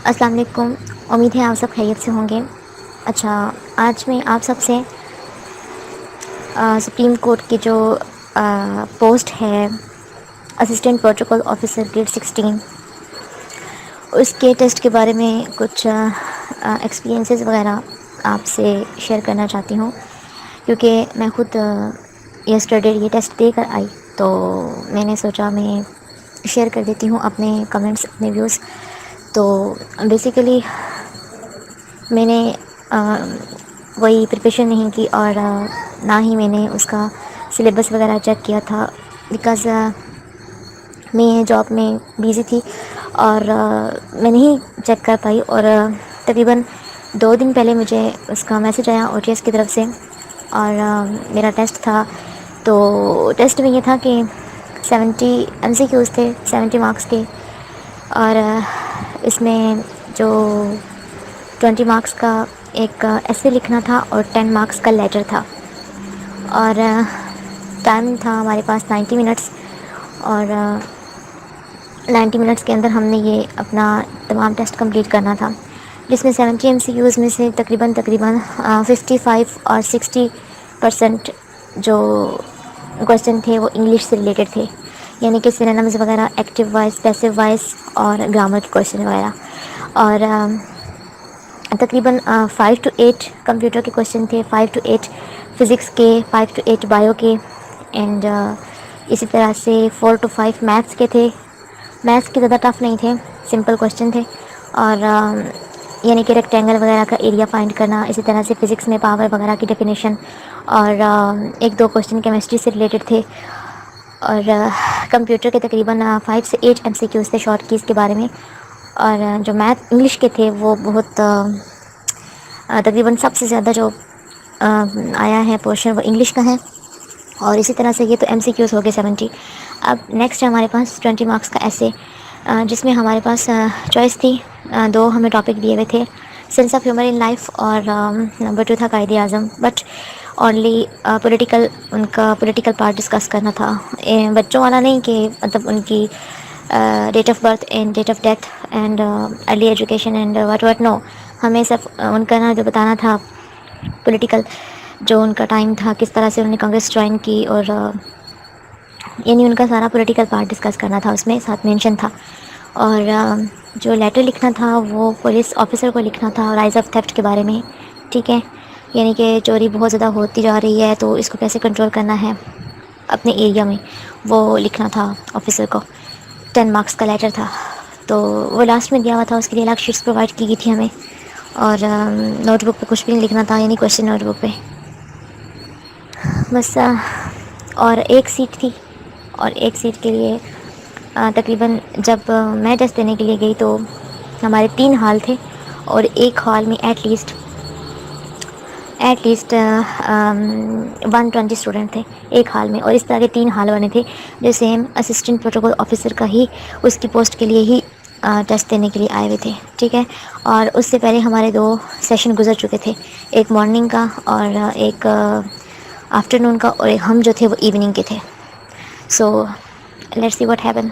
السلام علیکم. امید ہے آپ سب خیریت سے ہوں گے. اچھا، آج میں آپ سب سے سپریم کورٹ کی جو پوسٹ ہے اسسٹنٹ پروٹوکول آفیسر گریڈ 16 اس کے ٹیسٹ کے بارے میں کچھ ایکسپیرینسز وغیرہ آپ سے شیئر کرنا چاہتی ہوں، کیونکہ میں خود یسٹرڈے یہ ٹیسٹ دے کر آئی، تو میں نے سوچا میں شیئر کر دیتی ہوں اپنے کمنٹس، اپنے ویوز. تو بیسیکلی میں نے وہی پریپریشن نہیں کی، اور نہ ہی میں نے اس کا سلیبس وغیرہ چیک کیا تھا، بیکاز میں جاب میں بیزی تھی اور میں نہیں چیک کر پائی. اور تقریباً 2 دن پہلے مجھے اس کا میسج آیا او ٹی ایس کی طرف سے، اور میرا ٹیسٹ تھا. تو ٹیسٹ میں یہ تھا کہ 70 MCQs تھے، 70 مارکس کے، اور اس میں جو 20 مارکس کا ایک ایسے لکھنا تھا اور 10 مارکس کا لیٹر تھا. اور ٹائم تھا ہمارے پاس 90 منٹس، اور 90 منٹس کے اندر ہم نے یہ اپنا تمام ٹیسٹ کمپلیٹ کرنا تھا، جس میں 70 MCQs میں سے تقریباً 55 اور 60% جو کویشچن تھے وہ انگلش سے ریلیٹڈ تھے، یعنی کہ سینونیمز وغیرہ، ایکٹیو وائس، پیسو وائس اور گرامر کے کویشچن وغیرہ. اور تقریباً 5 to 8 کمپیوٹر کے کویشچن تھے، 5 to 8 فزکس کے، 5 to 8 بایو کے، اینڈ اسی طرح سے 4 to 5 میتھس کے تھے. میتھس کے زیادہ ٹف نہیں تھے، سمپل کویشچن تھے. اور یعنی کہ ریکٹینگل وغیرہ کا ایریا فائنڈ کرنا، اسی طرح سے فزکس میں پاور وغیرہ کی ڈیفینیشن، اور 1-2 کویشچن کیمسٹری سے ریلیٹڈ تھے. اور کمپیوٹر کے تقریباً 5 سے 8 MCQs تھے شارٹ کیز کے بارے میں. اور جو میتھ انگلش کے تھے وہ بہت تقریباً سب سے زیادہ جو آیا ہے پورشن وہ انگلش کا ہے. اور اسی طرح سے یہ تو MCQs ہو گئے 70. اب نیکسٹ ہے ہمارے پاس 20 مارکس کا ایسے، جس میں ہمارے پاس چوائس تھی. 2 ہمیں ٹاپک دیے ہوئے تھے، sense of humour in life, اور نمبر 2 تھا Quaid Azam. But only political, ان کا پولیٹیکل پارٹ ڈسکس کرنا تھا. بچوں والا نہیں کہ مطلب ان کی date of birth and date of death and early education and what not, ہمیں سب ان کا نا جو بتانا تھا پولیٹیکل، جو ان کا ٹائم تھا، کس طرح سے انہوں نے کانگریس جوائن کی، اور یعنی ان کا سارا پولیٹیکل پارٹ ڈسکس کرنا تھا، اس میں ساتھ مینشن تھا. اور جو لیٹر لکھنا تھا وہ پولیس آفیسر کو لکھنا تھا رائز آف تھیفٹ کے بارے میں. ٹھیک ہے، یعنی کہ چوری بہت زیادہ ہوتی جا رہی ہے تو اس کو کیسے کنٹرول کرنا ہے اپنے ایریا میں، وہ لکھنا تھا آفیسر کو. 10 مارکس کا لیٹر تھا، تو وہ لاسٹ میں دیا ہوا تھا. اس کے لیے الگ شیٹس پرووائڈ کی گئی تھی ہمیں، اور نوٹ بک پہ کچھ بھی نہیں لکھنا تھا، یعنی کویشچن نوٹ بک پہ بس. اور ایک سیٹ تھی، اور ایک سیٹ کے لیے تقریباً جب میں ٹیسٹ دینے کے لیے گئی تو ہمارے 3 ہال تھے، اور ایک ہال میں ایٹ لیسٹ 120 اسٹوڈنٹ تھے ایک ہال میں. اور اس طرح کے 3 ہال بنے تھے جو سیم اسسٹنٹ پروٹوکول آفیسر کا ہی اس کی پوسٹ کے لیے ہی ٹیسٹ دینے کے لیے آئے ہوئے تھے. ٹھیک ہے، اور اس سے پہلے ہمارے 2 سیشن گزر چکے تھے، ایک مارننگ کا اور ایک آفٹر نون کا، اور ہم جو تھے وہ ایوننگ کے تھے. So let's see what happen.